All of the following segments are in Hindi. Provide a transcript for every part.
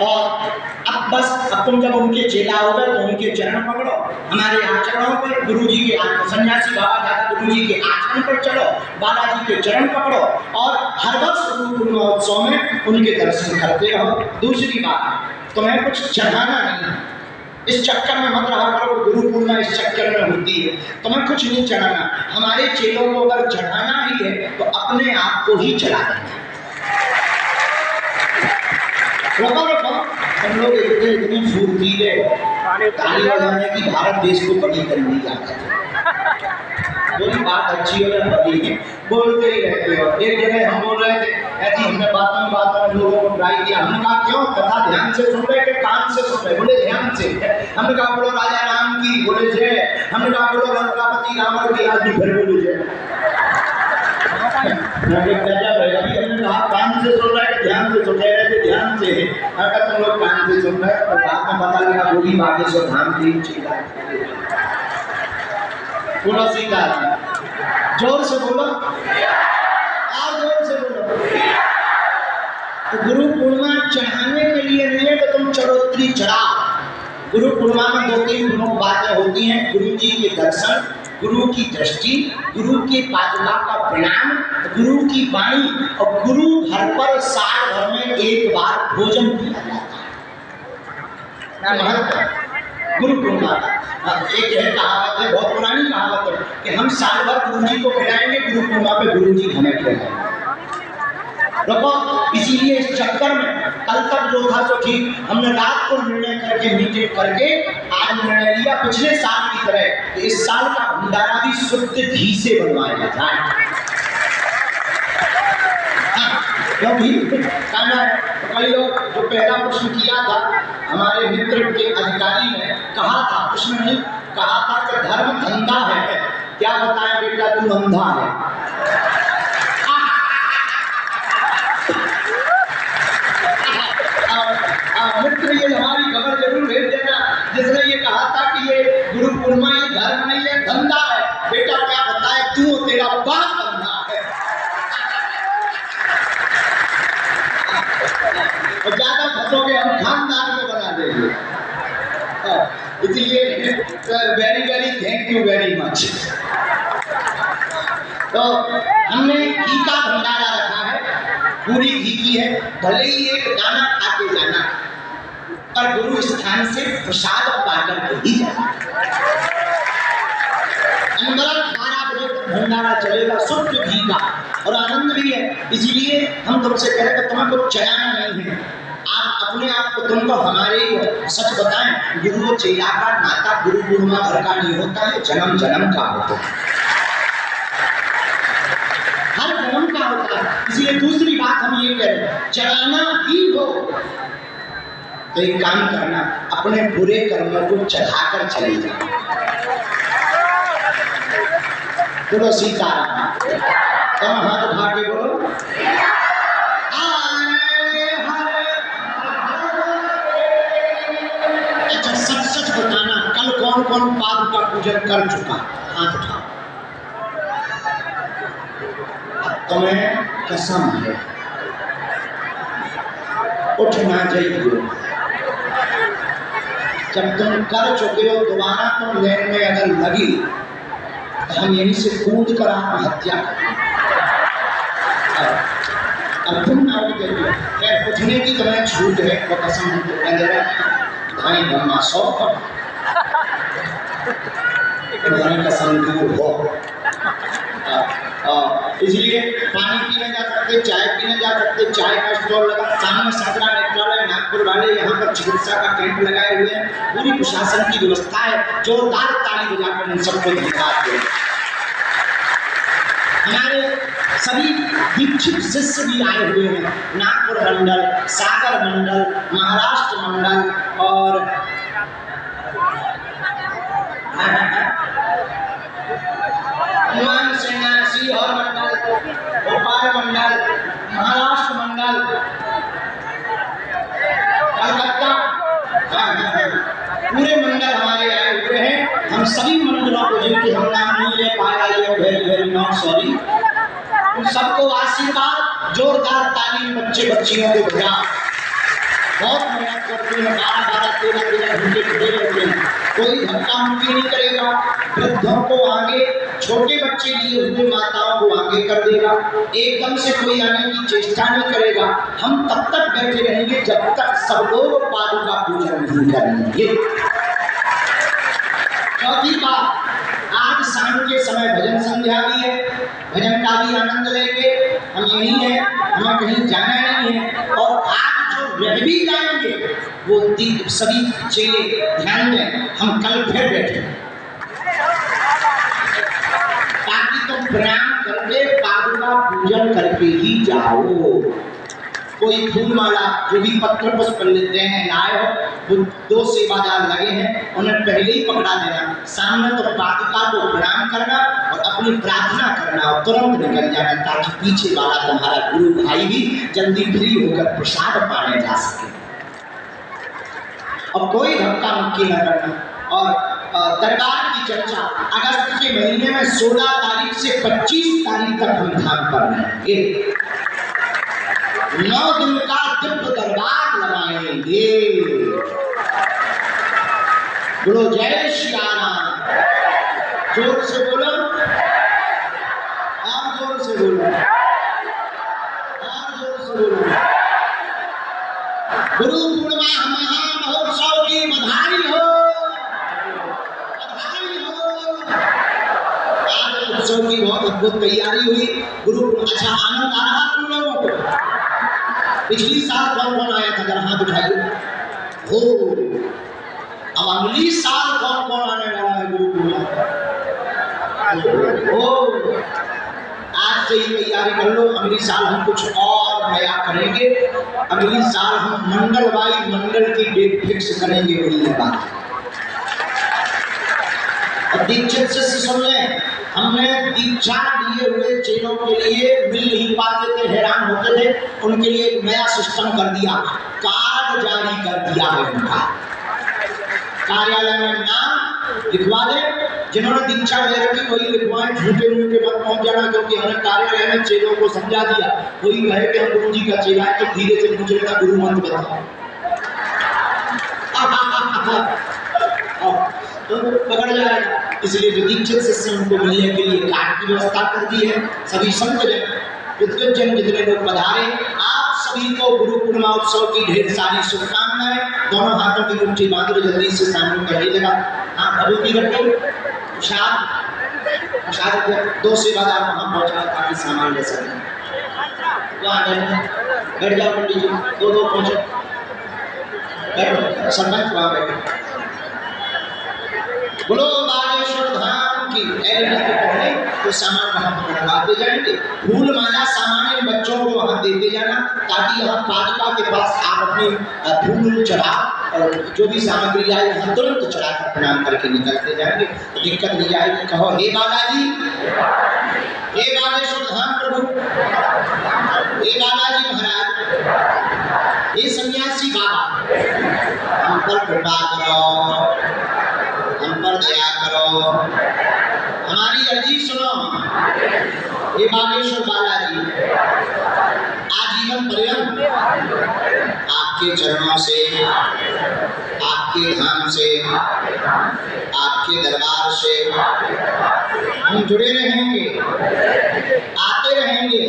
और अब बस अब तुम जब उनके चेला हो गए तो उनके चरण पकड़ो, हमारे आचरणों पर गुरु जी के सन्यासी बाबा दादा गुरु जी के आचरण पर चलो, बालाजी के चरण पकड़ो और हर वर्ष गुरु पूर्णोत्सव में उनके दर्शन करते रहो। दूसरी बात, तुम्हें कुछ चढ़ाना नहीं, इस चक्कर में मत रहा करो गुरु पूर्णिमा इस चक्कर में होती है, तुम्हें कुछ नहीं चढ़ाना। हमारे चेलों को अगर चढ़ाना ही है तो अपने आप को ही चढ़ा देना। रखो हम लोग इतने फुर्तीले ताली बजाने की भारत देश को बड़ी करनी जाता है। कोई बात अच्छी हो या बड़ी है बोलते ही रहते हो। एक जगह हम बोल रहे थे ऐसी, हमने बातों में लोगों को ट्राई किया, हमने कहा क्यों कथा ध्यान से सुन रहे कि कान से सुन रहे? बोले ध्यान से। हमने कहा बोलो राजा राम की, बोले जय। हमने कहा बोलो लंकापति रावण की, आज भी फिर बोलो जय। हमने कहा कान से सुन रहे हैं ध्यान से सुन रहे थे, ध्यान से अगर तुम लोग कान से सुन रहे तो बात में पता लगा बोली बातें से धाम की चिल्ला। बोलो सीधा जोर से बोलो और जोर से बोलो। तो गुरु पूर्णिमा चढ़ाने के लिए नहीं है तो तुम चढ़ोतरी चढ़ाओ। गुरु पूर्णिमा में 2-3 प्रमुख बातें होती हैं, गुरु जी के दर्शन, गुरु की दृष्टि, गुरु के पादुका का प्रणाम, गुरु की वाणी और गुरु घर पर साल भर में एक बार भोजन किया जाता है। महत्व गुरु पूर्णिमा का एक है कहावत है, बहुत पुरानी कहावत है कि हम साल भर गुरु जी को खिलाएंगे, गुरु पूर्णिमा पे गुरु जी हमें खिलाएंगे। देखो इसीलिए इस चक्कर में कल तक जो था तो ठीक, हमने रात को निर्णय करके मीटिंग करके आज निर्णय लिया पिछले साल की तरह कि इस साल का भंडारा भी शुद्ध घी से बनवाया जाए। क्योंकि कई लोग जो पहला प्रश्न किया था हमारे मित्र के अधिकारी ने कहा था, उसने नहीं कहा था कि धर्म धंधा है, क्या बताएं बेटा तू अंधा है। मित्र ये हमारी खबर जरूर भेज देना जिसने ये कहा था कि ये गुरु पूर्णिमा ये धर्म नहीं है धंधा है। बेटा क्या बताए तू तेरा बाप धंधा है। और ज्यादा फंसोगे हम खानदान को बना देंगे। इसलिए very very thank you very much. तो हमने घी का भंडारा रखा है, पूरी घी की है, भले ही एक दाना खाते जाना पर गुरु स्थान से प्रसाद पाकर के ही जाना। अंदर 12 बजे तक भंडारा चलेगा शुद्ध घी का और आनंद भी है। इसीलिए हम तुमसे कह रहे हैं तुम्हें कुछ चढ़ाना नहीं है, आप अपने आप को तुम तो हमारे ही सच बताएं, गुरु चेला का नाता गुरु पूर्णिमा भर का नहीं होता है, जन्म जन्म का होता है, हर जन्म का होता है। इसलिए दूसरी बात हम ये कह रहे हैं चढ़ाना ही हो तो एक काम करना, अपने बुरे कर्मों को चढ़ाकर चले जाओ। बोलो सीताराम, तुम हाथ उठा के बोलो अच्छा सच सच बताना कल कौन कौन पाद का पूजन कर चुका, हाथ उठाओ। तुम्हें कसम है उठना चाहिए, जब तुम कर चुके हो दोबारा तुम लेन में अगर लगी तो हम यहीं से कूद कर आत्महत्या अब तुम ना उठने की तुम्हें छूट है वो कसम भाई ब्रह्मा सौ कसम दूर हो। इसलिए पानी पीने जा सकते, चाय पीने जा सकते, चाय का स्टॉल लगा सामने, संतरा नेत्रालय नागपुर वाले यहाँ पर चिकित्सा का कैंप लगाए हुए हैं, पूरी प्रशासन की व्यवस्था है, जोरदार ताली बजाकर इन सबको धन्यवाद दें। हमारे सभी दीक्षित शिष्य भी आए हुए हैं, नागपुर मंडल, सागर मंडल, महाराष्ट्र मंडल और हनुमान सेना सीहोर मंडल, भोपाल मंडल, महाराष्ट्र मंडल, कलकत्ता, पूरे मंडल हमारे आए हुए हैं। हम सभी मंडलों को जिनके हम नाम नहीं ले पाया, ये वेरी वेरी नॉट सॉरी, उन सबको आशीर्वाद, जोरदार ताली बच्चे बच्चियों को बजा। बहुत मेहनत करते हैं, 12-12, 13-13 घंटे खड़े रहते हैं, कोई धक्का मुक्की नहीं करेगा, वृद्धों को आगे, छोटे बच्चे लिए हुए माताओं को आगे कर देगा, एकदम से कोई आने की चेष्टा नहीं करेगा। हम तब तक बैठे रहेंगे जब तक सब लोग पादुका पूजन नहीं करेंगे। चौथी बात, आज शाम के समय भजन संध्या भी है, भजन का भी आनंद लेंगे। हम यही है, हमें कहीं जाना नहीं है। और आज जो रह भी जाएंगे वो सभी चेले ध्यान दें, हम कल फिर बैठे ताकि तुम प्रणाम करके पादुका पूजन करके ही जाओ। कोई फूल माला जो भी पत्र पुष्प लेते हैं लाए हो, वो 2 सेवादार लगे हैं, उन्हें पहले ही पकड़ा देना। सामने तो पादुका को प्रणाम करना और अपनी प्रार्थना करना और तुरंत निकल जाना, ताकि पीछे वाला तुम्हारा गुरु भाई भी जल्दी फ्री होकर प्रसाद पाने जा सके। और कोई धक्का मुक्की न करना। और दरबार की चर्चा अगस्त के महीने में 16 तारीख से 25 तारीख तक हम धाम पर रहेंगे। 9 दिन का दिव्य दरबार लगाएंगे। बोलो जय श्री राम, जोर से बोलो, और जोर से बोलो, और जोर से बोलो। गुरु पूर्णिमा महामहोत्सव की बधाई हो, बधाई हो। आज उत्सव की बहुत अद्भुत तैयारी हुई। गुरु अच्छा आनंद आ रहा तुम लोगों को? पिछली साल कौन कौन आया था? जरा हाथ उठाइए। हो, अब अगली साल कौन कौन आने वाला है गुरु पूर्णिमा? ओ, आज से ही तैयारी कर लो। अगली साल हम कुछ और नया करेंगे। अगली साल हम मंडलवाई मंडल की डेट फिक्स करेंगे। वही बात। अब दीक्षित से सुन लें, हमने दीक्षा लिए हुए चेलों के लिए मिल नहीं पाते थे, हैरान होते थे, उनके लिए एक नया सिस्टम कर दिया, कार्ड जारी कर दिया है उनका। कार्यालय में नाम लिखवा दे, जिन्होंने दीक्षा ले रखी वही लिखवाएं, झूठे मूठे मत पहुंच जाना, क्योंकि हमने कार्यालय में चेलों को समझा दिया। कोई कहे कि हम गुरु जी का चेला है तो धीरे से पूछेगा गुरु मंत्र बताओ, तो पकड़ जाएगा। इसलिए जो दीक्षित शिष्य उनको मिलने के लिए कार्ड की व्यवस्था कर दी है। सभी संत जन, विद्वत जन जितने लोग पधारे, आप सभी को गुरु पूर्णिमा उत्सव की ढेर सारी शुभकामनाएं। दोनों हाथों की मुट्ठी बांध लो, जल्दी से सामने करने लगा। हाँ, भभूति रखो, प्रसाद 2 सेवादार वहाँ पहुँचा ताकि सामान ले सकें। बैठ जाओ पंडित जी, 2-2 पहुँचो, बैठो, सरपंच वहाँ बैठो। बोलो बागेश्वर धाम की। एलईडी के पहले तो सामान वहाँ पर रखवाते जाएंगे। फूल माला सामान्य बच्चों को वहाँ देते जाना, ताकि यहाँ पादुका के पास आप अपनी फूल चढ़ा और जो भी सामग्री आए वहाँ तुरंत चढ़ाकर प्रणाम करके निकलते जाएंगे। तो दिक्कत नहीं आएगी। कहो हे बालाजी, हे बागेश्वर धाम प्रभु, हे बालाजी महाराज, हे सन्यासी बाबा, हम पर कृपा करो, हम पर दया करो, हमारी अर्जी सुनो। हे बागेश्वर बालाजी, आजीवन पर्यंत आपके चरणों से, आपके धाम से, आपके दरबार से हम जुड़े रहेंगे, आते रहेंगे,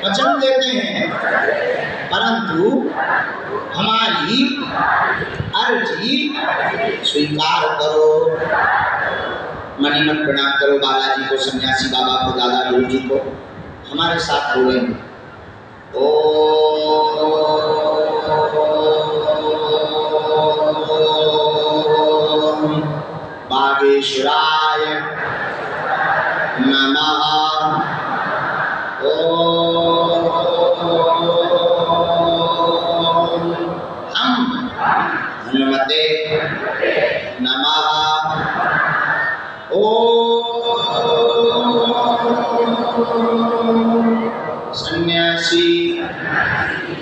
वचन देते हैं। परंतु हमारी अर्जी स्वीकार करो। मनी मन प्रणाम करो बालाजी को, सन्यासी बाबा को, दादा गुरु जी को। हमारे साथ बोलेंगे ओम बागेश्वराय नमः। हम हनुमते नमः। सन्यासी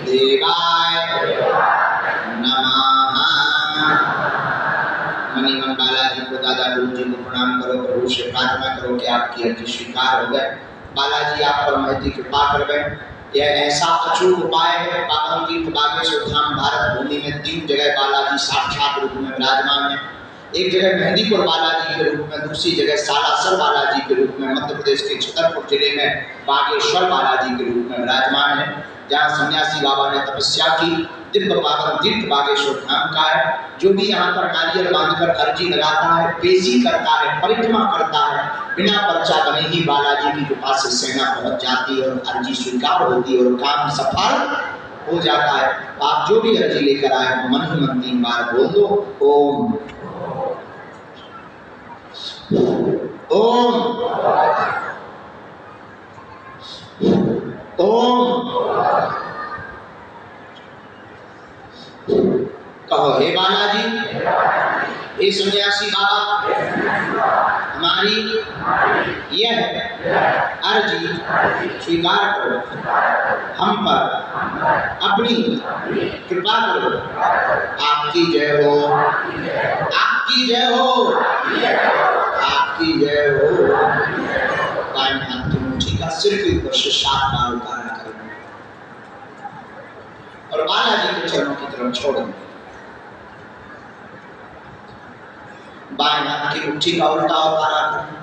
देवाय नमः। मणिमन बालाजी को, दादा गुरु जी को प्रणाम करो। प्रभु से प्रार्थना करो कि आपकी अर्जी स्वीकार हो गए। बालाजी आप पर महती कृपा कर गए। यह ऐसा अचूक उपाय है। पावन तीर्थ बागेश्वर धाम भारत भूमि में 3 जगह बालाजी साक्षात रूप में विराजमान है। एक जगह मेहंदीपुर बालाजी के रूप में, दूसरी जगह सालासर बालाजी के रूप में, मध्य प्रदेश के छतरपुर जिले में बागेश्वर बालाजी के रूप में विराजमान है, जहाँ सन्यासी बाबा ने तपस्या की। दिव्य पावन तीर्थ बागेश्वर धाम का है। जो भी यहाँ पर नारियल बांधकर अर्जी लगाता है, पेशी करता है, परिक्रमा करता है, बिना पर्चा बने ही बालाजी की कृपा से सेना पहुंच जाती है और अर्जी स्वीकार होती है और काम सफल हो जाता है। आप जो भी अर्जी लेकर आए मन ही मन 3 बार बोल दो, ओम ओम ओम। कहो, हे बालाजी, हे सन्यासी बाबा, हमारी यह अर्जी स्वीकार करो, हम पर अपनी कृपा करो। आपकी जय हो, आपकी जय हो, आपकी जय हो। दाएं हाथ की मुट्ठी का सिर के ऊपर से 7 बार उतारना करें और बालाजी के चरणों की तरफ छोड़ें। बाएं हाथ की मुट्ठी का उल्टा उतारा करें,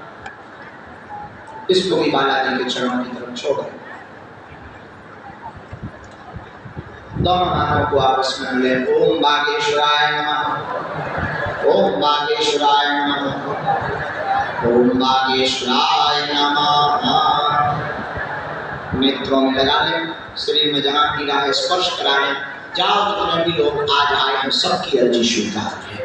इसको भी बालाजी के चरणों की तरफ छोड़ें। दोनों हाथों को आपस में मिले। ओम बागेश्वराय नमः, ओम बागेश्वराय नमः, ओम बागेश्वराय नमः। नेत्रों में लगा लें, शरीर में जहाँ पीड़ा है स्पर्श करा लें। जाओ, जितने भी लोग आज आए हैं सबकी अर्जी स्वीकार है।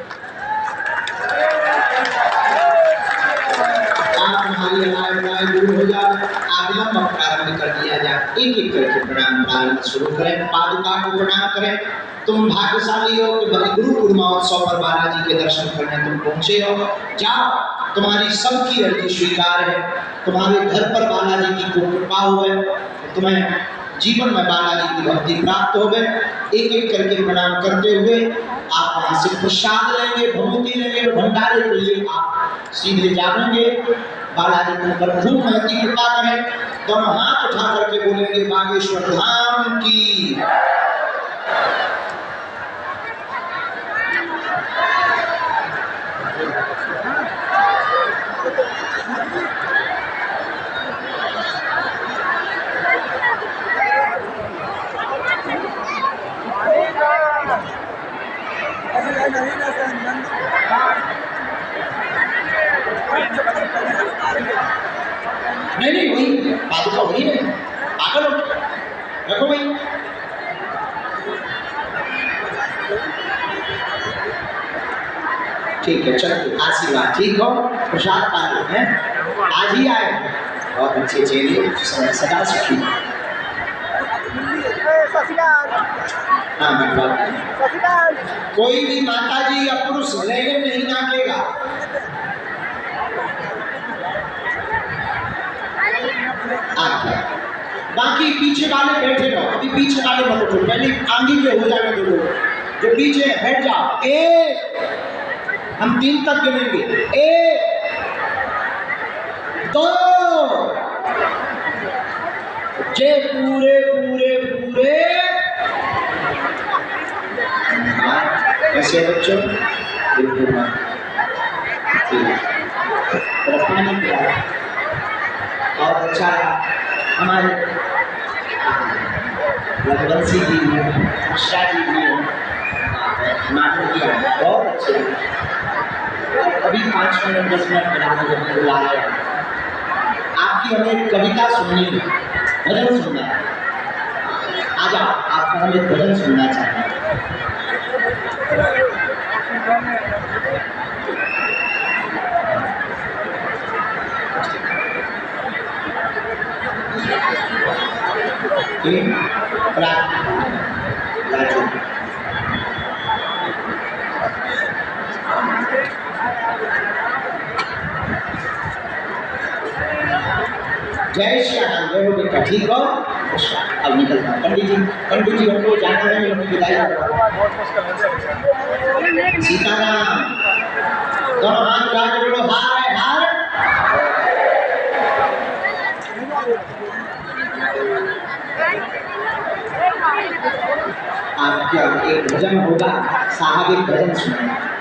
आप हमारी अनाय दूर हो जाए, आगमन प्रारंभ कर दिया जाए। एक एक करके प्रणाम प्रारंभ शुरू करें। पादुका को प्रणाम करें। तुम भाग्यशाली हो कि गुरु पूर्णोत्सव पर बालाजी के दर्शन करने तुम पहुंचे हो। जाओ, तुम्हारी सबकी अर्जी स्वीकार है। तुम्हारे घर पर बालाजी की कृपा हो, तुम्हें जीवन में बालाजी की भक्ति प्राप्त हो गए। एक एक करके प्रणाम करते हुए आप वहां से प्रसाद लेंगे, भभूति लेंगे और भंडारे के लिए आप सीधे जाएंगे। बालाजी तुम पर खूब महती कृपा करें। दोनों हाथ उठा करके बोलेंगे, बागेश्वर धाम की। नहीं वही पादुका वही नहीं, पागल हो, रखो वही। ठीक है, चलो आशीर्वाद। ठीक हो, प्रसाद पानी है, आज ही आए, बहुत अच्छे चेहरे, सदा सुखी। हाँ, कोई भी माता जी या पुरुष लेने नहीं नाकेगा। बाकी पीछे वाले बैठे रहो, अभी पीछे वाले मत उठो, पहले आगे के हो जाने दो। जो पीछे बैठ जाओ। 1, हम 3 तक गिनेंगे। 1, 2, जे पूरे पूरे पूरे। कैसे बच्चों? बिल्कुल पानी पिया और अच्छा हमारे रघुवंशी जी उषा जी भी नाटक किया, बहुत अच्छे। अभी 5 मिनट 10 मिनट बुला रहे हैं। आपकी हमें कविता सुननी है, भजन सुनना है। आ जाओ, आपको हम एक भजन सुनना चाहते हैं। जय श्री राम। जय हो बेटा, ठीक हो? अब निकलता। पंडित जी हमको जाना है, उनकी विदाई सीताराम। दोनों हाथ उठा के बोलो, हार है हार। आपका एक भजन होगा, साहब एक भजन सुनाएंगे।